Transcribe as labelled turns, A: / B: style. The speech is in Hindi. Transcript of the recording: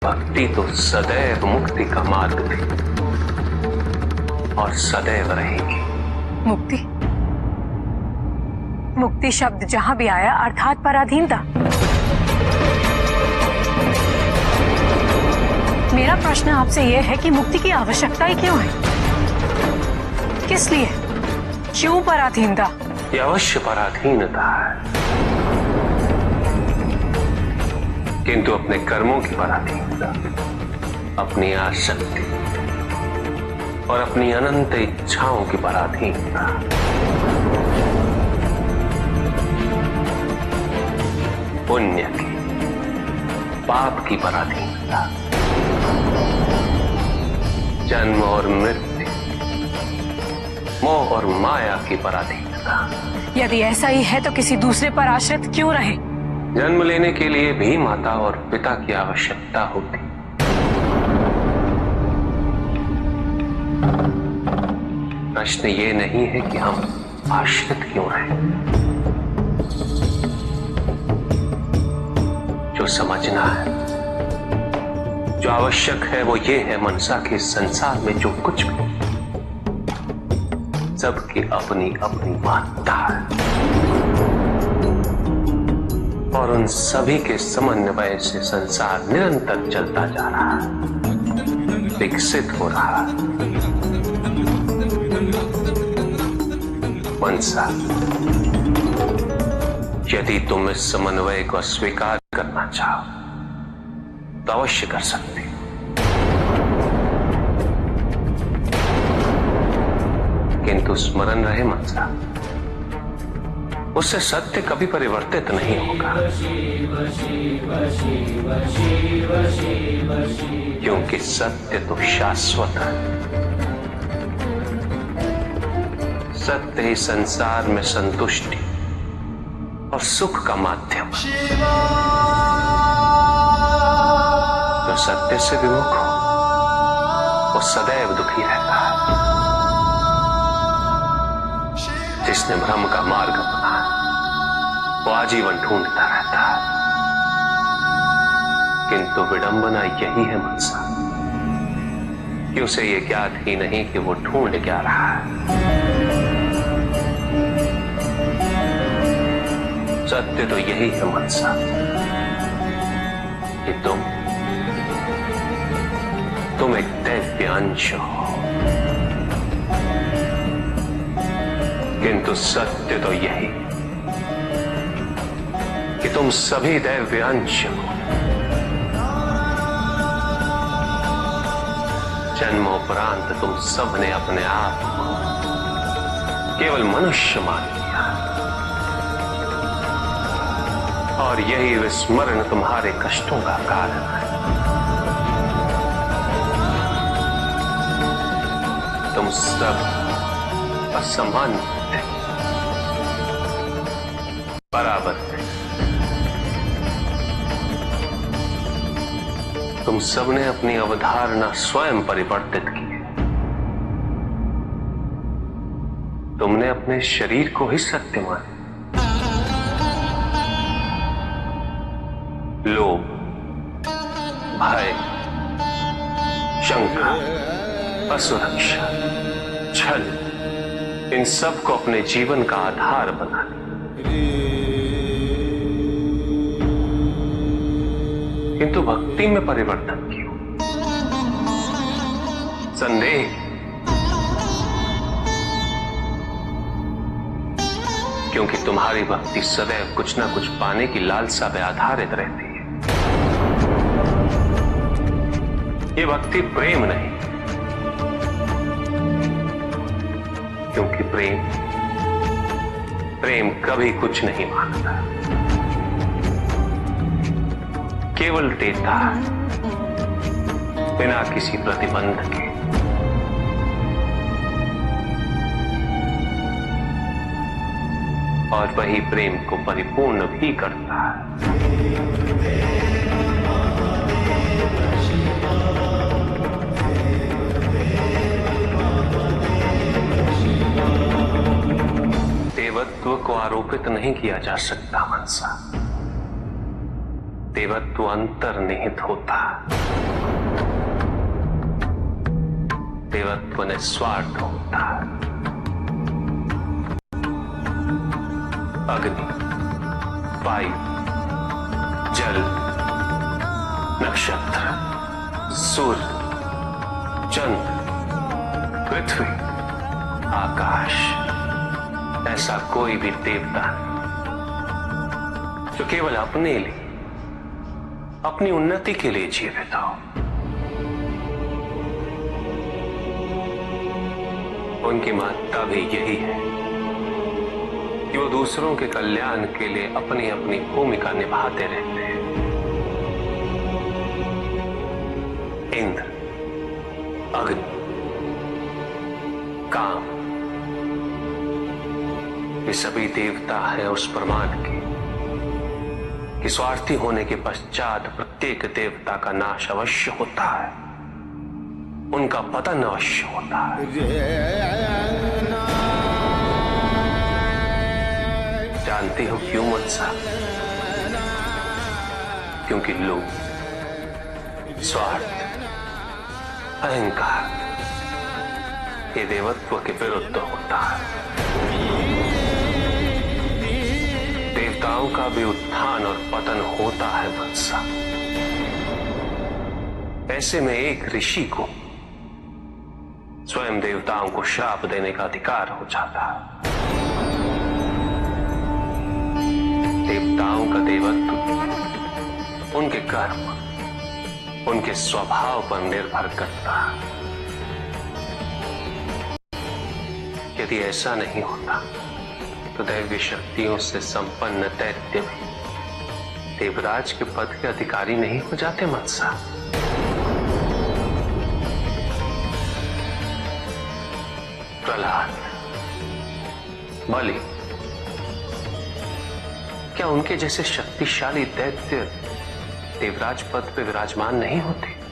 A: भक्ति तो सदैव मुक्ति का मार्ग थी और सदैव रहेगी।
B: मुक्ति? मुक्ति शब्द जहां भी आया अर्थात पराधीनता। मेरा प्रश्न आपसे यह है कि मुक्ति की आवश्यकता ही क्यों है? किस लिए? क्यों पराधीनता?
A: ये अवश्य पराधीनता है, किंतु अपने कर्मों की पराधीनता, अपनी आसक्ति और अपनी अनंत इच्छाओं की पराधीनता। पुण्य की, पाप की पराधीनता, जन्म और मृत्यु, मोह और माया की पराधीनता।
B: यदि ऐसा ही है तो किसी दूसरे पर आश्रित क्यों रहे?
A: जन्म लेने के लिए भी माता और पिता की आवश्यकता होती। प्रश्न ये नहीं है कि हम आश्रित क्यों रहे। जो समझना है, जो आवश्यक है, वो ये है मनसा के संसार में जो कुछ भी, सबकी अपनी अपनी महत्ता है और उन सभी के समन्वय से संसार निरंतर चलता जा रहा है, विकसित हो रहा है। मनसा, यदि तुम इस समन्वय को स्वीकार करना चाहो तो अवश्य कर सकते। किंतु स्मरण रहे मनसा, उससे सत्य कभी परिवर्तित नहीं होगा, क्योंकि सत्य तो शाश्वत है। सत्य ही संसार में संतुष्टि और सुख का माध्यम है। जो सत्य से विमुख हो वो सदैव दुखी रहता है। जिसने भ्रम का मार्ग अपना वो आजीवन ढूंढता रहता है, किंतु विडंबना यही है मनसा कि उसे ये ज्ञात ही नहीं कि वो ढूंढ क्या रहा है। सत्य तो यही है मनसा कि तुम एक दैव्य अंश हो, किंतु सत्य तो यही कि तुम सभी दैव्य अंश हो। जन्मोपरांत तुम सबने अपने आप को केवल मनुष्य मान लिया और यही विस्मरण तुम्हारे कष्टों का कारण है। तुम सब असमान थे, बराबर थे। तुम सबने अपनी अवधारणा स्वयं परिवर्तित की है। तुमने अपने शरीर को ही सत्य माना। लोभ, भय, शंका, असुरक्षा, छल, इन सब को अपने जीवन का आधार बना लिया। किंतु भक्ति में परिवर्तन क्यों? संदेह, क्योंकि तुम्हारी भक्ति सदैव कुछ ना कुछ पाने की लालसा पे आधारित रहती है। ये भक्ति प्रेम नहीं, क्योंकि प्रेम कभी कुछ नहीं मांगता, केवल देता है बिना किसी प्रतिबंध के। और वही प्रेम को परिपूर्ण भी करता है। देवत्व को आरोपित नहीं किया जा सकता मनसा, देवत्व अंतर्निहित होता, देवत्व निस्वार्थ होता। अग्नि, वायु, जल, नक्षत्र, सूर्य, चंद्र, पृथ्वी, आकाश, ऐसा कोई भी देवता जो केवल अपने लिए, अपनी उन्नति के लिए जीवित हो। उनकी महत्ता भी यही है कि वो दूसरों के कल्याण के लिए अपनी अपनी भूमिका निभाते रहते हैं। इंद्र, अग्नि, काम, ये सभी देवता हैं उस प्रमाण के कि स्वार्थी होने के पश्चात प्रत्येक देवता का नाश अवश्य होता है, उनका पतन अवश्य होता है। जानते हो क्यों वत्सा? क्योंकि लोभ, स्वार्थ, अहंकार ये देवत्व के विरुद्ध होता है। देवताओं का भी उत्थान और पतन होता है वत्सा। ऐसे में एक ऋषि को स्वयं देवताओं को श्राप देने का अधिकार हो जाता है। देवताओं का देवत्व उनके कर्म, उनके स्वभाव पर निर्भर करता है। यदि ऐसा नहीं होता तो दैवीय शक्तियों से संपन्न दैत्य भी देवराज के पद के अधिकारी नहीं हो जाते मत्सा। प्रहलाद, बलि, क्या उनके जैसे शक्तिशाली दैत्य देवराज पद पे विराजमान नहीं होते?